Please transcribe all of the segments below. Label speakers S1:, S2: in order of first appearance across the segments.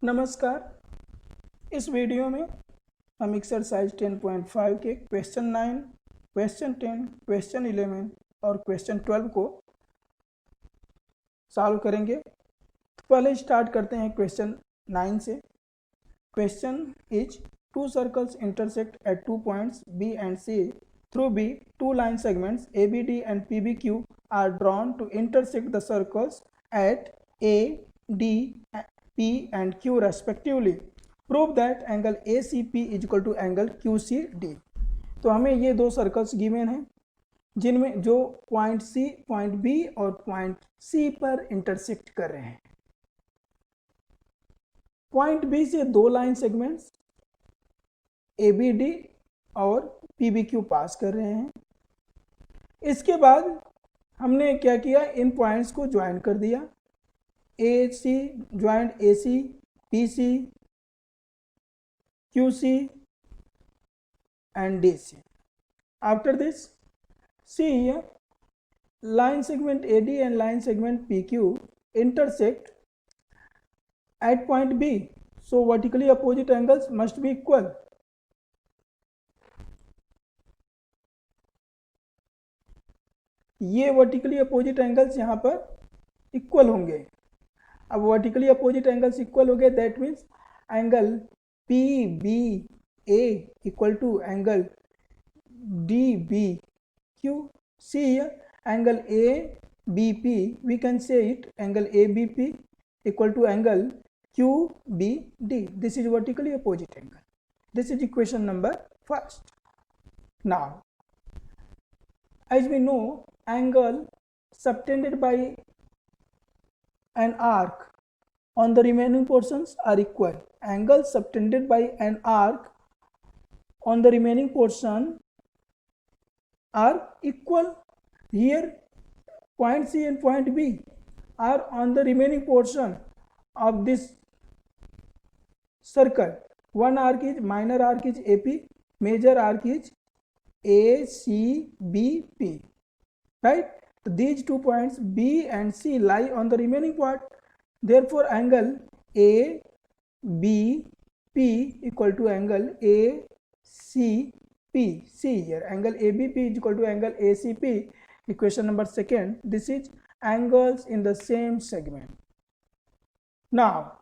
S1: नमस्कार। इस वीडियो में हम एक्सरसाइज 10.5 के क्वेश्चन 9, क्वेश्चन 10, क्वेश्चन 11 और क्वेश्चन 12 को सॉल्व करेंगे। तो पहले स्टार्ट करते हैं क्वेश्चन 9 से। Question is two circles intersect at 2 points B and C through B. Two line segments ABD and PBQ are drawn to intersect the circles at A, D, P and Q respectively. Prove that angle ACP is equal to angle QCD. तो हमें ये दो circles given हैं जिनमें जो point C, point B और point C पर intersect कर रहे हैं। पॉइंट B से दो लाइन सेगमेंट्स ABD और PBQ पास कर रहे हैं। इसके बाद हमने क्या किया, इन पॉइंट्स को ज्वाइन कर दिया। AC joint AC, PC, QC and DC. After this, see here, line segment AD and line segment PQ intersect at point B. So vertically opposite angles must be equal. ये vertically opposite angles यहाँ पर equal होंगे। अब vertically opposite angles equal हो गए, that means angle PBA equal to angle DBQ. See here, angle ABP, we can say it angle ABP equal to angle QBD. This is vertically opposite angle. This is equation number first. Now, as we know, angle subtended by an arc on the remaining portions are equal. Angle subtended by an arc on the remaining portion are equal. Here point C and point B are on the remaining portion of this circle. One arc is, minor arc is AP, major arc is ACBP, right? So these 2 points B and C lie on the remaining part. Therefore angle ABP equal to angle ACP. See here, angle ABP is equal to angle ACP. Equation number second. This is angles in the same segment. Now,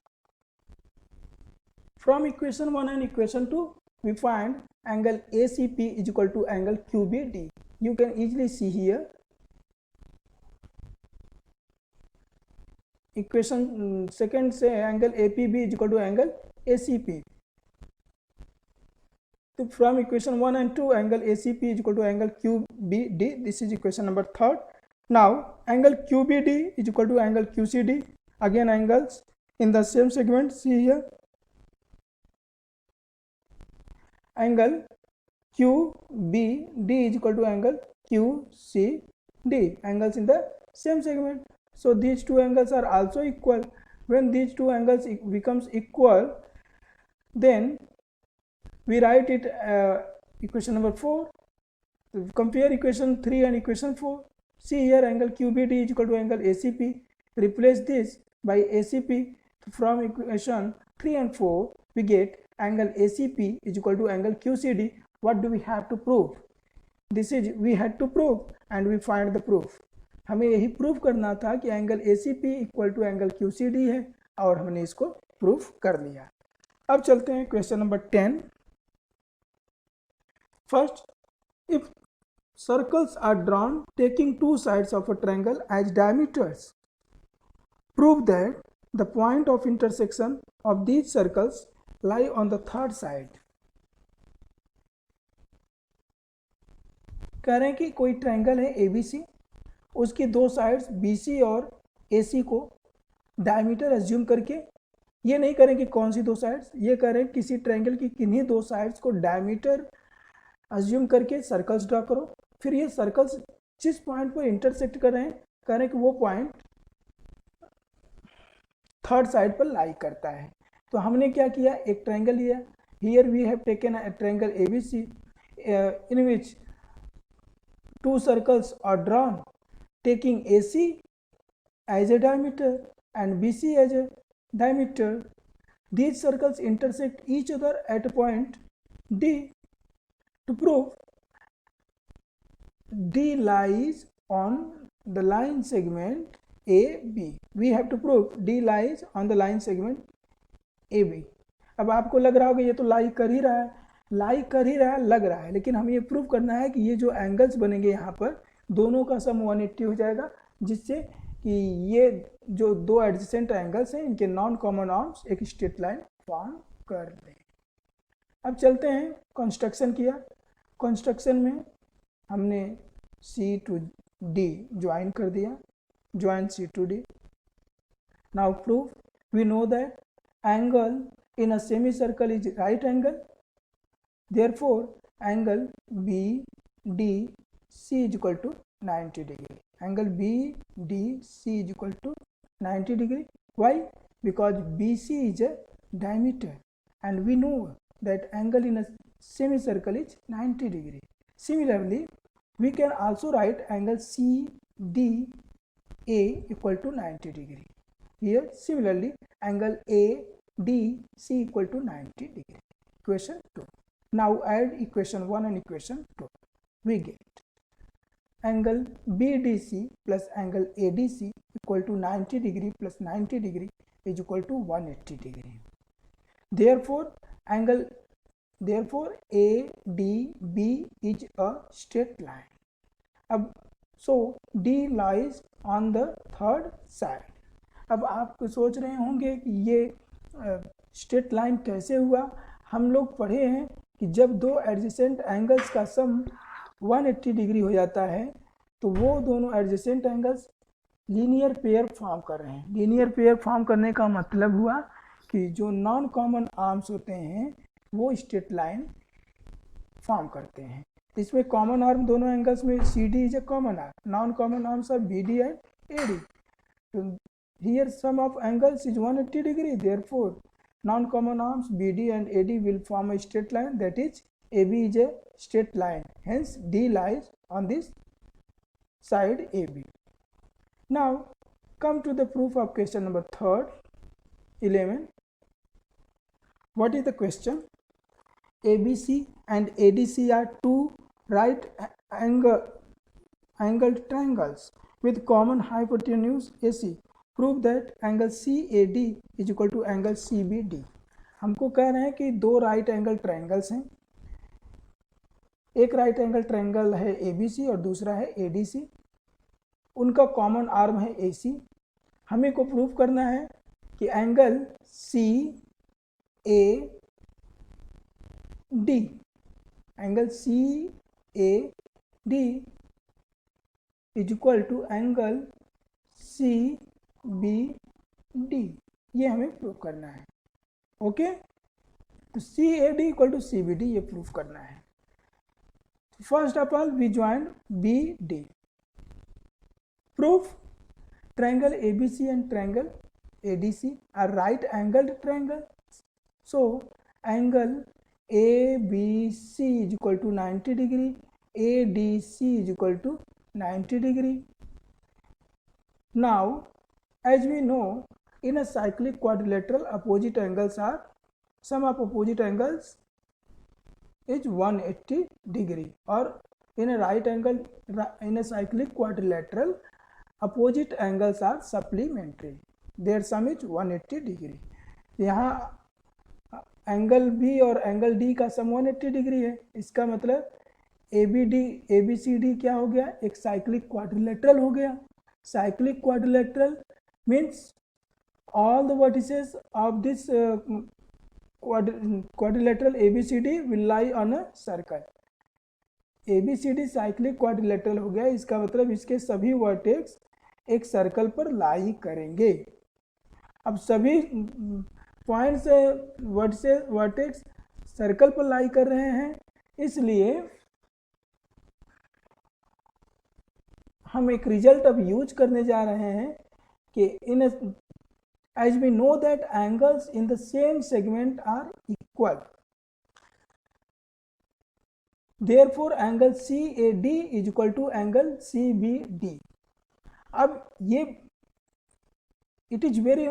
S1: from equation 1 and equation 2, we find angle ACP is equal to angle QBD. You can easily see here. Equation second say angle APB is equal to angle ACP. So from equation 1 and 2, angle ACP is equal to angle QBD. This is equation number third. Now angle QBD is equal to angle QCD. Again angles in the same segment. See here, angle QBD is equal to angle QCD. Angles in the same segment. So these two angles are also equal. When these two angles becomes equal, then we write it equation number 4. Compare equation 3 and equation 4. See here, angle QBD is equal to angle ACP. Replace this by ACP. From equation 3 and 4, we get angle ACP is equal to angle QCD. What do we have to prove? This is we had to prove and we find the proof. हमें यही proof करना था कि angle ACP equal to angle QCD है और हमने इसको proof कर लिया। अब चलते हैं question number 10। First, if circles are drawn taking two sides of a triangle as diameters, prove that the point of intersection of these circles lie on the third side. कह रहे हैं कि कोई ट्रायंगल है ABC, उसकी दो sides BC और AC को डायमीटर एज्यूम करके, ये नहीं करें कि कौन सी दो साइड्स, ये करें किसी ट्रायंगल की किन्हीं दो साइड्स को डायमीटर एज्यूम करके सर्कल्स ड्रा करो। फिर ये सर्कल्स जिस पॉइंट पर इंटरसेक्ट कर रहे हैं, करें कि वो पॉइंट थर्ड साइड पर लाई करता है। तो हमने क्या किया, एक ट्रायंगल लिया। Here we have taken a triangle ABC in which two circles are drawn taking AC as a diameter and BC as a diameter. these circles intersect each other at a point D. To prove D lies on the line segment AB, we have to prove D lies on the line segment AB. अब आपको लग रहा होगा ये तो लाई कर ही रहा है, लग रहा है, लेकिन हमें ये प्रूव करना है कि ये जो एंगल्स बनेंगे यहाँ पर दोनों का सम 180 हो जाएगा, जिससे कि ये जो दो एडजेसेंट एंगल्स हैं इनके नॉन कॉमन आर्म्स एक स्ट्रेट लाइन फॉर्म कर दें। अब चलते हैं, कंस्ट्रक्शन किया। कंस्ट्रक्शन में हमने C to D ज्वाइन कर दिया, join C to D। Now prove, we know that angle in a semicircle is right angle, therefore angle BDC is equal to 90 degree. Angle BDC is equal to 90 degree. Why? Because BC is a diameter and we know that angle in a semicircle is 90 degree. Similarly, we can also write angle CDA equal to 90 degree. Here similarly angle ADC equal to 90 degree. Equation 2. Now add equation 1 and equation 2. We get angle BDC plus angle ADC equal to 90 degree plus 90 degree is equal to 180 degree. Therefore ADB is a straight line. So D lies on the third side. अब आप सोच रहे होंगे कि ये straight line कैसे हुआ। हम लोग पढ़े हैं कि जब दो एडजेसेंट एंगल्स का सम 180 डिग्री हो जाता है तो वो दोनों adjacent angles linear pair form कर रहे हैं। लीनियर पेयर फॉर्म करने का मतलब हुआ कि जो नॉन कॉमन आर्म्स होते हैं वो स्ट्रेट लाइन फॉर्म करते हैं। इसमें कॉमन आर्म दोनों एंगल्स में CD is a common arm, non common arms are BD and AD। तो here sum of angles is 180 degree, therefore non-common arms BD and AD will form a straight line, that is AB is a straight line, hence D lies on this side AB. Now come to the proof of question number 11. What is the question? ABC and ADC are two right angled triangles with common hypotenuse AC. Prove that angle CAD is equal to angle CBD. हमको कह रहे हैं कि दो right angle triangles हैं, एक right angle triangle है ABC और दूसरा है ADC, उनका कॉमन आर्म है AC। हमें को प्रूव करना है कि angle CAD is equal to angle CBD, ये हमें प्रूव करना है। ओके, तो CAD इक्वल टू CBD ये प्रूव करना है। First of all we join BD। Proof, triangle ABC and triangle ADC are right angled triangles, so angle ABC is equal to 90 degree, ADC is equal to 90 degree. Now as we know, in a cyclic quadrilateral opposite angles are, sum of opposite angles is 180 degree, or in a right angle, in a cyclic quadrilateral opposite angles are supplementary, their sum is 180 degree. यहाँ angle B और angle D का सम 180 degree है, इसका मतलब ABCD क्या हो गया, एक साइक्लिक क्वाड्रिलेटरल हो गया। Cyclic quadrilateral means all the vertices of this quadrilateral ABCD will lie on a circle. ABCD cyclic quadrilateral हो गया, इसका मतलब इसके सभी वर्टेक्स एक सर्कल पर लाई करेंगे। अब सभी पॉइंट्स वर्टेक्स सर्कल पर लाई कर रहे हैं, इसलिए हम एक रिजल्ट अब यूज करने जा रहे हैं कि इन as we know that angles in the same segment are equal, therefore angle CAD is equal to angle CBD. अब ये it is very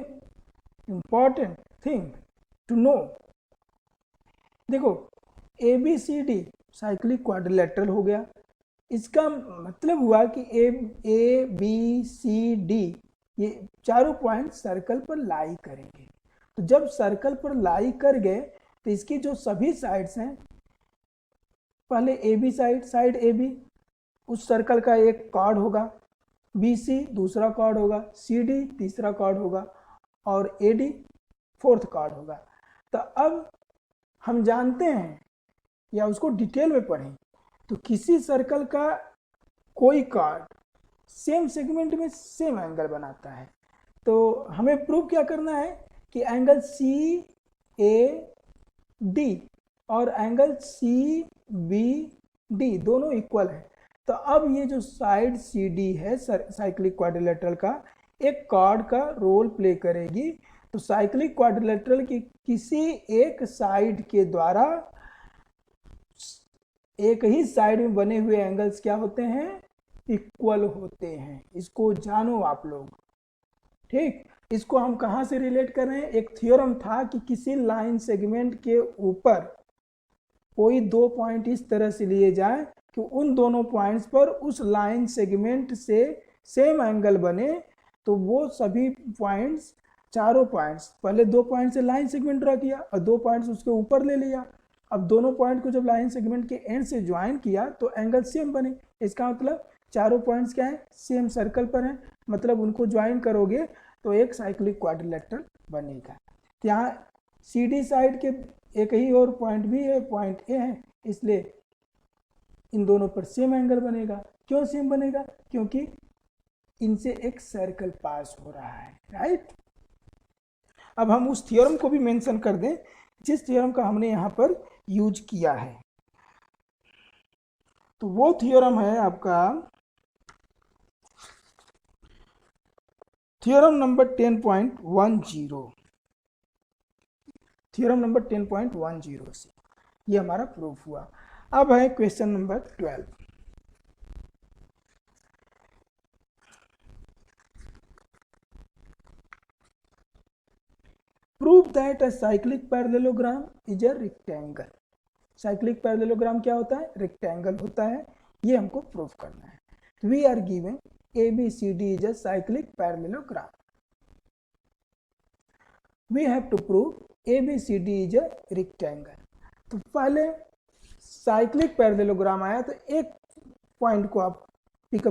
S1: important thing to know. देखो ABCD साइक्लिक क्वाड्रिलेटरल हो गया, इसका मतलब हुआ कि ABCD ये चारों पॉइंट सर्कल पर लाई करेंगे। तो जब सर्कल पर लाई कर गए तो इसकी जो सभी साइड्स हैं, पहले AB साइड AB उस सर्कल का एक कॉर्ड होगा, BC दूसरा कॉर्ड होगा, CD तीसरा कॉर्ड होगा और AD फोर्थ कॉर्ड होगा। तो अब हम जानते हैं या उसको डिटेल में पढ़ें तो किसी सर्कल का कोई कॉर्ड सेम सेगमेंट में सेम एंगल बनाता है। तो हमें प्रूव क्या करना है कि एंगल CAD और एंगल CBD दोनों इक्वल है। तो अब ये जो साइड CD है साइक्लिक क्वाड्रिलेटरल का, एक कॉर्ड का रोल प्ले करेगी। तो साइक्लिक क्वाड्रिलेटरल की किसी एक साइड के द्वारा एक ही साइड में बने हुए एंगल्स क्या होते हैं, इक्वल होते हैं। इसको जानो आप लोग, ठीक। इसको हम कहाँ से रिलेट कर रहे हैं, एक थ्योरम था कि किसी लाइन सेगमेंट के ऊपर कोई दो पॉइंट इस तरह से लिए जाए कि उन दोनों पॉइंट्स पर उस लाइन सेगमेंट से सेम एंगल बने। तो वो सभी पॉइंट्स, चारों पॉइंट्स, पहले दो पॉइंट से लाइन सेगमेंट ड्रा किया और दो पॉइंट्स उसके ऊपर ले लिया। अब दोनों पॉइंट को जब लाइन सेगमेंट के एंड से ज्वाइन किया तो एंगल सेम बने। इसका मतलब चारों पॉइंट्स क्या है, सेम सर्कल पर हैं, मतलब उनको ज्वाइन करोगे तो एक साइक्लिक क्वाड्रिलेटरल बनेगा। यहाँ CD साइड के एक ही और पॉइंट भी है, पॉइंट A है, इसलिए इन दोनों पर सेम एंगल बनेगा। क्यों सेम बनेगा, क्योंकि इनसे एक सर्कल पास हो रहा है, राइट। अब हम उस थ्योरम को भी मेंशन कर दें जिस थ्योरम का हमने यहाँ पर यूज किया है। तो वो थ्योरम है आपका थ्योरम नंबर 10.10, थ्योरम नंबर 10.10 से ये हमारा प्रूफ हुआ। अब है question number 12। Prove that a cyclic parallelogram is a rectangle. Cyclic parallelogram क्या होता है, रेक्टेंगल होता है, ये हमको प्रूव करना है। We are given ABCD is a cyclic parallelogram. We have to prove ABCD is a rectangle. तो पहले साइक्लिक पैरेललोग्राम आया तो एक पॉइंट को आप पिक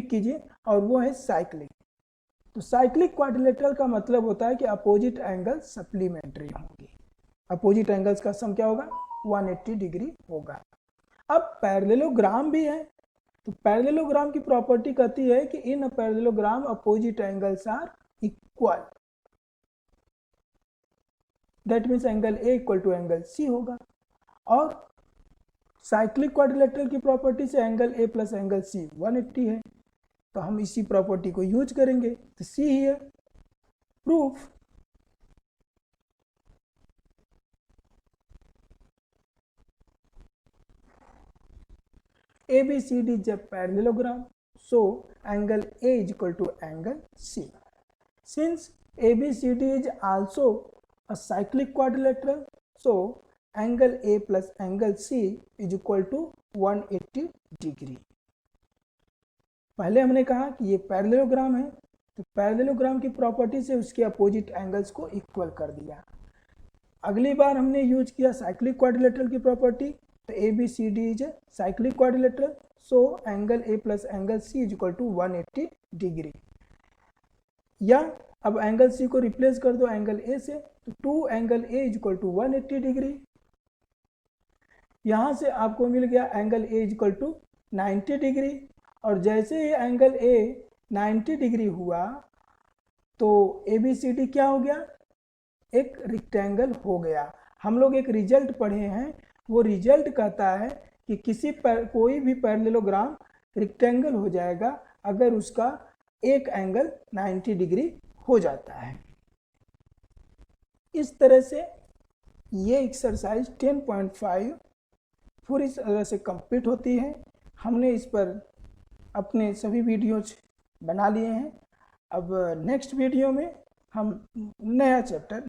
S1: कीजिए और वो है साइक्लिक। तो साइक्लिक क्वाड्रिलेटरल का मतलब होता है कि अपोजिट एंगल सप्लीमेंट्री होंगे। अपोजिट एंगल्स का सम क्या होगा, 180 डिग्री होगा। अब पैरेललोग्राम भी है, तो पैरेललोग्राम की प्रॉपर्टी कहती है कि in parallelogram opposite angles are equal. That means angle A equal to angle C होगा। और साइक्लिक क्वाड्रिलेटरल की प्रॉपर्टी से angle A plus angle C 180 है, तो हम इसी प्रॉपर्टी को यूज करेंगे। तो see here proof. ABCD is a parallelogram, so angle A is equal to angle C. Since ABCD is also a cyclic quadrilateral, so angle A plus angle C is equal to 180 degree. पहले हमने कहा कि ये parallelogram है, तो parallelogram की property से उसके अपोजिट एंगल्स को इक्वल कर दिया। अगली बार हमने यूज किया साइक्लिक क्वाड्रिलेटरल की प्रॉपर्टी, तो ABCD is cyclic quadrilateral, so angle A plus angle C is equal to 180 degree. या अब एंगल C को रिप्लेस कर दो एंगल A से, तो 2 angle A is equal to 180 degree. यहाँ से आपको मिल गया angle A is equal to 90 degree. और जैसे ही एंगल A 90 डिग्री हुआ तो ABCD क्या हो गया, एक रेक्टेंगल हो गया। हम लोग एक रिजल्ट पढ़े हैं, वो रिजल्ट कहता है कि कोई भी पैरेललोग्राम रेक्टेंगल हो जाएगा अगर उसका एक एंगल 90 डिग्री हो जाता है। इस तरह से ये एक्सरसाइज 10.5 पूरी तरह से कंप्लीट होती है। हमने इस पर अपने सभी वीडियोज बना लिए हैं। अब नेक्स्ट वीडियो में हम नया चैप्टर